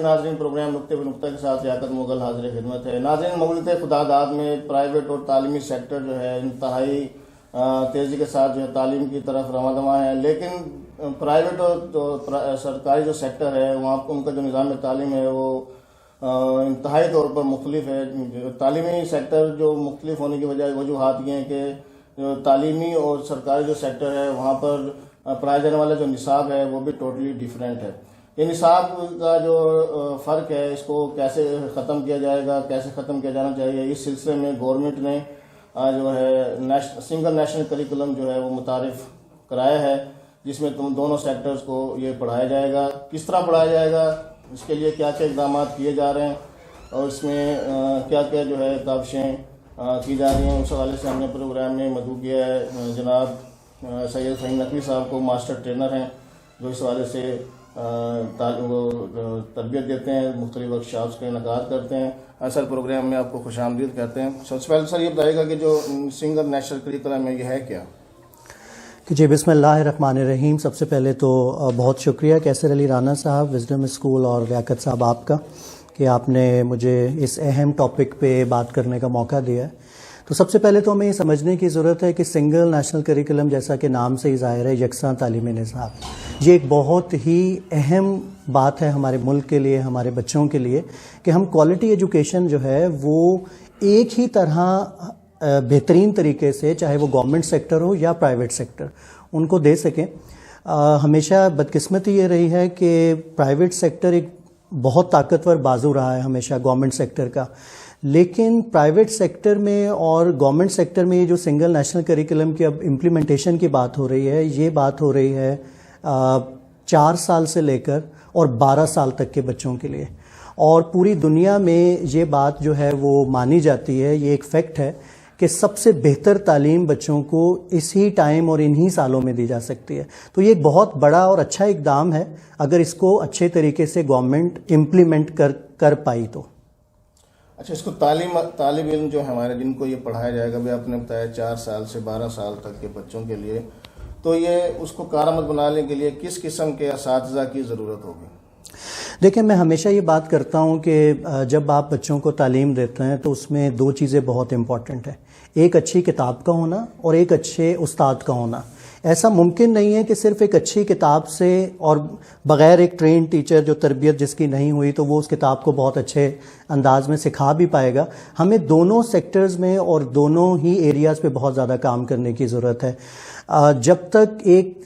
ناظرین، پروگرام نقطے پہ نقطہ کے ساتھ لیاقت مغل حاضر خدمت ہے۔ ناظرین، مملکت خدا داد میں پرائیویٹ اور تعلیمی سیکٹر جو ہے انتہائی تیزی کے ساتھ جو ہے تعلیم کی طرف رواں دواں ہے، لیکن پرائیویٹ اور سرکاری جو سیکٹر ہے وہاں ان کا جو نظام تعلیم ہے وہ انتہائی طور پر مختلف ہے۔ تعلیمی سیکٹر جو مختلف ہونے کی وجوہات یہ ہیں کہ تعلیمی اور سرکاری جو سیکٹر ہے وہاں پر پڑھایا جانے والا جو نصاب ہے وہ بھی ٹوٹلی ڈیفرنٹ ہے۔ یہ نصاب کا جو فرق ہے اس کو کیسے ختم کیا جائے گا، کیسے ختم کیا جانا چاہیے، اس سلسلے میں گورنمنٹ نے جو ہے سنگل نیشنل کریکولم جو ہے وہ متعارف کرایا ہے، جس میں دونوں سیکٹرز کو یہ پڑھایا جائے گا۔ کس طرح پڑھایا جائے گا، اس کے لیے کیا کیا اقدامات کیے جا رہے ہیں اور اس میں کیا کیا جو ہے کاوشیں کی جا رہی ہیں، اس حوالے سے ہم نے پروگرام میں مدعو کیا ہے جناب سید فہیم نقوی صاحب کو، ماسٹر ٹرینر ہیں جو اس حوالے سے تربیت دیتے ہیں، مختلف ورکشاپس کا انعقاد کرتے ہیں۔ سر، پروگرام میں آپ کو خوش آمدید کہتے ہیں۔ سب سے پہلے سر یہ بتائیے گا کہ جو سنگل نیشنل کریکولم ہے یہ ہے کیا؟ جی، بسم اللہ الرحمن الرحیم۔ سب سے پہلے تو بہت شکریہ کیسر علی رانا صاحب، وزڈم اسکول، اور لیاقت صاحب آپ کا کہ آپ نے مجھے اس اہم ٹاپک پہ بات کرنے کا موقع دیا ہے۔ تو سب سے پہلے تو ہمیں یہ سمجھنے کی ضرورت ہے کہ سنگل نیشنل کریکولم جیسا کہ نام سے ہی ظاہر ہے، یکساں تعلیمی نصاب، یہ ایک بہت ہی اہم بات ہے ہمارے ملک کے لیے، ہمارے بچوں کے لیے، کہ ہم کوالٹی ایجوکیشن جو ہے وہ ایک ہی طرح بہترین طریقے سے، چاہے وہ گورنمنٹ سیکٹر ہو یا پرائیویٹ سیکٹر، ان کو دے سکیں۔ ہمیشہ بدقسمتی یہ رہی ہے کہ پرائیویٹ سیکٹر ایک بہت طاقتور بازو رہا ہے ہمیشہ گورنمنٹ سیکٹر کا، لیکن پرائیویٹ سیکٹر میں اور گورنمنٹ سیکٹر میں یہ جو سنگل نیشنل کریکولم کی اب امپلیمنٹیشن کی بات ہو رہی ہے، یہ بات ہو رہی ہے 4 سال سے لے کر اور 12 سال تک کے بچوں کے لیے، اور پوری دنیا میں یہ بات جو ہے وہ مانی جاتی ہے، یہ ایک فیکٹ ہے کہ سب سے بہتر تعلیم بچوں کو اسی ٹائم اور انہی سالوں میں دی جا سکتی ہے۔ تو یہ ایک بہت بڑا اور اچھا اقدام ہے اگر اس کو اچھے طریقے سے گورنمنٹ امپلیمنٹ کر پائی تو۔ اچھا، اس کو طالب علم جو ہمارے جن کو یہ پڑھایا جائے گا، بھی آپ نے بتایا 4 سال سے 12 سال تک کے بچوں کے لیے، تو یہ اس کو کارآمد بنانے کے لیے کس قسم کے اساتذہ کی ضرورت ہوگی؟ دیکھیں، میں ہمیشہ یہ بات کرتا ہوں کہ جب آپ بچوں کو تعلیم دیتے ہیں تو اس میں 2 چیزیں بہت امپورٹنٹ ہیں، ایک اچھی کتاب کا ہونا اور ایک اچھے استاد کا ہونا۔ ایسا ممکن نہیں ہے کہ صرف ایک اچھی کتاب سے اور بغیر ایک ٹرین ٹیچر جو تربیت جس کی نہیں ہوئی تو وہ اس کتاب کو بہت اچھے انداز میں سکھا بھی پائے گا۔ ہمیں دونوں سیکٹرز میں اور دونوں ہی ایریاز پہ بہت زیادہ کام کرنے کی ضرورت ہے۔ جب تک ایک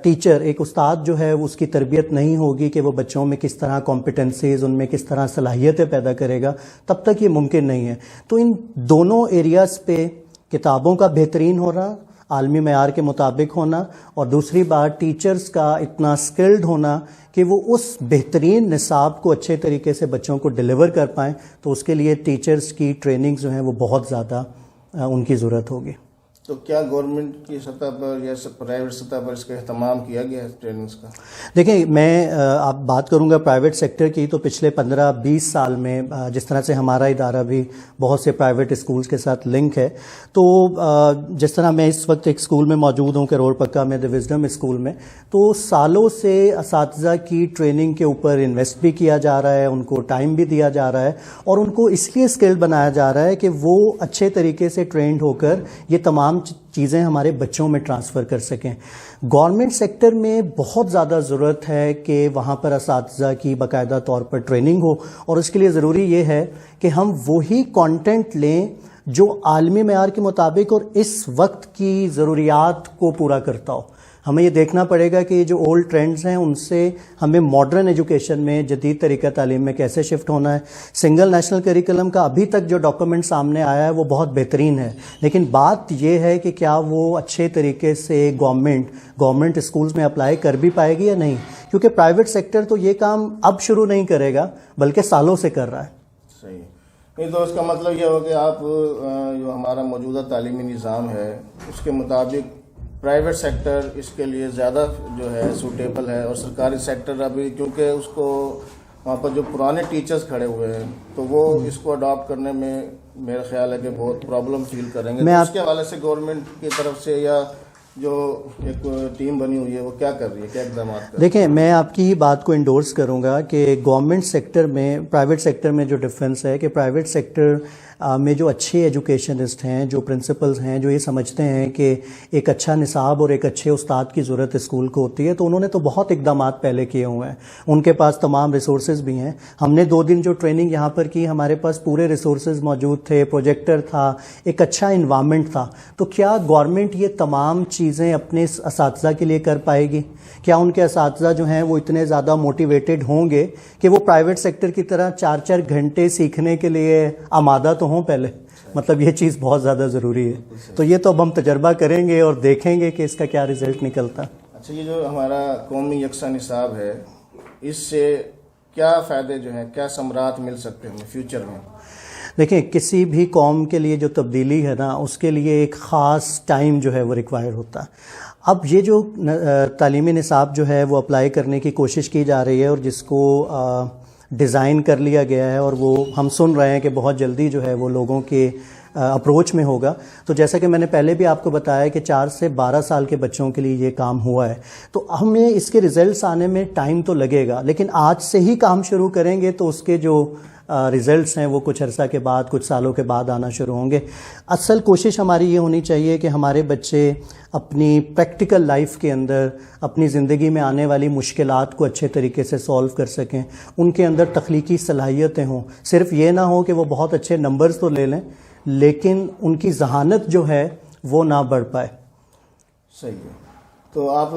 ٹیچر، ایک استاد جو ہے اس کی تربیت نہیں ہوگی کہ وہ بچوں میں کس طرح کمپیٹنسیز، ان میں کس طرح صلاحیتیں پیدا کرے گا، تب تک یہ ممکن نہیں ہے۔ تو ان دونوں ایریاز پہ کتابوں کا بہترین ہونا، عالمی معیار کے مطابق ہونا، اور دوسری بات ٹیچرز کا اتنا سکلڈ ہونا کہ وہ اس بہترین نصاب کو اچھے طریقے سے بچوں کو ڈیلیور کر پائیں، تو اس کے لیے ٹیچرز کی ٹریننگ جو ہیں وہ بہت زیادہ ان کی ضرورت ہوگی۔ تو کیا گورنمنٹ کی سطح پر یا پرائیویٹ سطح پر اس کا اہتمام کیا گیا ہے ٹریننگز کا؟ دیکھیں، میں آپ بات کروں گا پرائیویٹ سیکٹر کی، تو پچھلے 15-20 سال میں جس طرح سے ہمارا ادارہ بھی بہت سے پرائیویٹ اسکولز کے ساتھ لنک ہے، تو جس طرح میں اس وقت ایک اسکول میں موجود ہوں کرول پکا میں، دی وزڈم اسکول میں، تو سالوں سے اساتذہ کی ٹریننگ کے اوپر انویسٹ بھی کیا جا رہا ہے، ان کو ٹائم بھی دیا جا رہا ہے، اور ان کو اس لیے اسکل بنایا جا رہا ہے کہ وہ اچھے طریقے سے ٹرینڈ ہو کر یہ تمام چیزیں ہمارے بچوں میں ٹرانسفر کر سکیں۔ گورنمنٹ سیکٹر میں بہت زیادہ ضرورت ہے کہ وہاں پر اساتذہ کی باقاعدہ طور پر ٹریننگ ہو، اور اس کے لیے ضروری یہ ہے کہ ہم وہی کانٹینٹ لیں جو عالمی معیار کے مطابق اور اس وقت کی ضروریات کو پورا کرتا ہو۔ ہمیں یہ دیکھنا پڑے گا کہ یہ جو اولڈ ٹرینڈز ہیں ان سے ہمیں ماڈرن ایجوکیشن میں، جدید طریقہ تعلیم میں کیسے شفٹ ہونا ہے۔ سنگل نیشنل کریکولم کا ابھی تک جو ڈاکومنٹ سامنے آیا ہے وہ بہت بہترین ہے، لیکن بات یہ ہے کہ کیا وہ اچھے طریقے سے گورنمنٹ اسکولز میں اپلائی کر بھی پائے گی یا نہیں، کیونکہ پرائیویٹ سیکٹر تو یہ کام اب شروع نہیں کرے گا بلکہ سالوں سے کر رہا ہے۔ صحیح، نہیں تو اس کا مطلب یہ ہو کہ آپ جو ہمارا موجودہ تعلیمی نظام ہے اس کے مطابق پرائیویٹ سیکٹر اس کے لیے زیادہ جو ہے سوٹیبل ہے، اور سرکاری سیکٹر ابھی کیونکہ اس کو وہاں پر جو پرانے ٹیچرز کھڑے ہوئے ہیں تو وہ اس کو اڈاپٹ کرنے میں میرا خیال ہے کہ بہت پرابلم فیل کریں گے۔ تو اس کے حوالے سے گورنمنٹ کی طرف سے یا جو ایک ٹیم بنی ہوئی ہے وہ کیا کر رہی ہے, کیا اقدامات کر رہی ہے؟ دیکھیں, میں آپ کی ہی بات کو انڈورس کروں گا کہ گورنمنٹ سیکٹر میں پرائیویٹ سیکٹر میں جو ڈفرینس ہے کہ پرائیویٹ سیکٹر میں جو اچھے ایجوکیشنسٹ ہیں, جو پرنسپلز ہیں, جو یہ سمجھتے ہیں کہ ایک اچھا نصاب اور ایک اچھے استاد کی ضرورت اسکول کو ہوتی ہے, تو انہوں نے تو بہت اقدامات پہلے کیے ہوئے ہیں. ان کے پاس تمام ریسورسز بھی ہیں. ہم نے 2 دن جو ٹریننگ یہاں پر کی, ہمارے پاس پورے ریسورسز موجود تھے, پروجیکٹر تھا, ایک اچھا انوائرمنٹ تھا. تو کیا گورنمنٹ یہ تمام چیزیں اپنے اساتذہ کے لیے کر پائے گی؟ کیا ان کے اساتذہ جو ہیں وہ اتنے زیادہ موٹیویٹڈ ہوں گے کہ وہ پرائیویٹ سیکٹر کی طرح 4 گھنٹے سیکھنے کے لیے آمادہ تو ہوں پہلے؟ مطلب یہ چیز بہت زیادہ ضروری ہے. تو یہ تو اب ہم تجربہ کریں گے اور دیکھیں گے کہ اس کا کیا رزلٹ نکلتا. اچھا, یہ جو ہمارا قومی یکساں نصاب ہے, اس سے کیا فائدے جو ہیں, کیا ثمرات مل سکتے ہیں فیوچر میں؟ دیکھیں, کسی بھی قوم کے لیے جو تبدیلی ہے نا, اس کے لیے ایک خاص ٹائم جو ہے وہ ریکوائر ہوتا ہے. اب یہ جو تعلیمی نصاب جو ہے وہ اپلائی کرنے کی کوشش کی جا رہی ہے اور جس کو ڈیزائن کر لیا گیا ہے, اور وہ ہم سن رہے ہیں کہ بہت جلدی جو ہے وہ لوگوں کے اپروچ میں ہوگا. تو جیسا کہ میں نے پہلے بھی آپ کو بتایا کہ 4 سے 12 سال کے بچوں کے لیے یہ کام ہوا ہے. تو ہمیں اس کے ریزلٹس آنے میں ٹائم تو لگے گا, لیکن آج سے ہی کام شروع کریں گے تو اس کے جو ریزلٹس ہیں وہ کچھ عرصہ کے بعد, کچھ سالوں کے بعد آنا شروع ہوں گے. اصل کوشش ہماری یہ ہونی چاہیے کہ ہمارے بچے اپنی پریکٹیکل لائف کے اندر اپنی زندگی میں آنے والی مشکلات کو اچھے طریقے سے سولو کر سکیں, ان کے اندر تخلیقی صلاحیتیں ہوں. صرف یہ نہ ہو کہ وہ بہت اچھے نمبرز تو لے لیں لیکن ان کی ذہانت جو ہے وہ نہ بڑھ پائے. صحیح ہے. تو آپ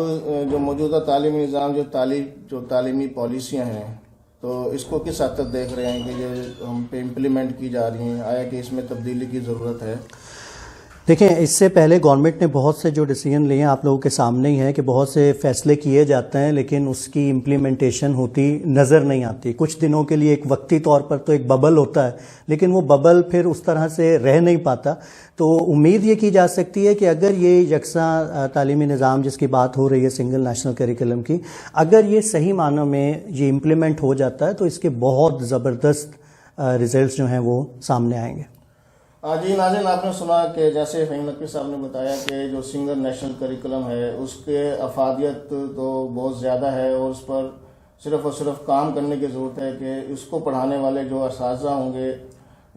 جو موجودہ تعلیمی نظام, جو تعلیمی پالیسیاں ہیں, تو اس کو کس حد تک دیکھ رہے ہیں کہ یہ ہم پہ امپلیمنٹ کی جا رہی ہیں؟ آیا کہ اس میں تبدیلی کی ضرورت ہے؟ دیکھیں, اس سے پہلے گورنمنٹ نے بہت سے جو ڈیسیژن لیے ہیں آپ لوگوں کے سامنے ہی ہیں کہ بہت سے فیصلے کیے جاتے ہیں لیکن اس کی امپلیمنٹیشن ہوتی نظر نہیں آتی. کچھ دنوں کے لیے ایک وقتی طور پر تو ایک ببل ہوتا ہے, لیکن وہ ببل پھر اس طرح سے رہ نہیں پاتا. تو امید یہ کی جا سکتی ہے کہ اگر یہ یکساں تعلیمی نظام جس کی بات ہو رہی ہے سنگل نیشنل کریکولم کی, اگر یہ صحیح معنوں میں یہ امپلیمنٹ ہو جاتا ہے تو اس کے بہت زبردست ریزلٹس جو ہیں وہ سامنے آئیں گے. جی ناظرین, آپ نے سنا کہ جیسے فہیم نقوی صاحب نے بتایا کہ جو سنگل نیشنل کریکولم ہے اس کے افادیت تو بہت زیادہ ہے, اور اس پر صرف اور صرف کام کرنے کی ضرورت ہے کہ اس کو پڑھانے والے جو اساتذہ ہوں گے,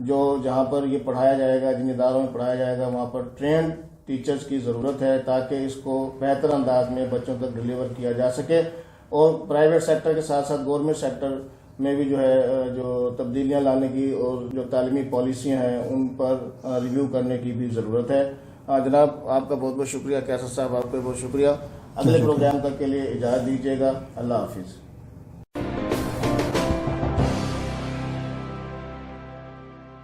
جو جہاں پر یہ پڑھایا جائے گا, جن اداروں میں پڑھایا جائے گا, وہاں پر ٹرینڈ ٹیچرز کی ضرورت ہے تاکہ اس کو بہتر انداز میں بچوں تک ڈلیور کیا جا سکے. اور پرائیویٹ سیکٹر کے ساتھ ساتھ گورنمنٹ سیکٹر میں بھی جو ہے جو تبدیلیاں لانے کی اور جو تعلیمی پالیسیاں ہیں ان پر ریویو کرنے کی بھی ضرورت ہے. جناب, آپ کا بہت بہت شکریہ. کیسر صاحب, آپ کا بہت شکریہ. اگلے پروگرام تک کے لیے اجازت دیجیے گا. اللہ حافظ.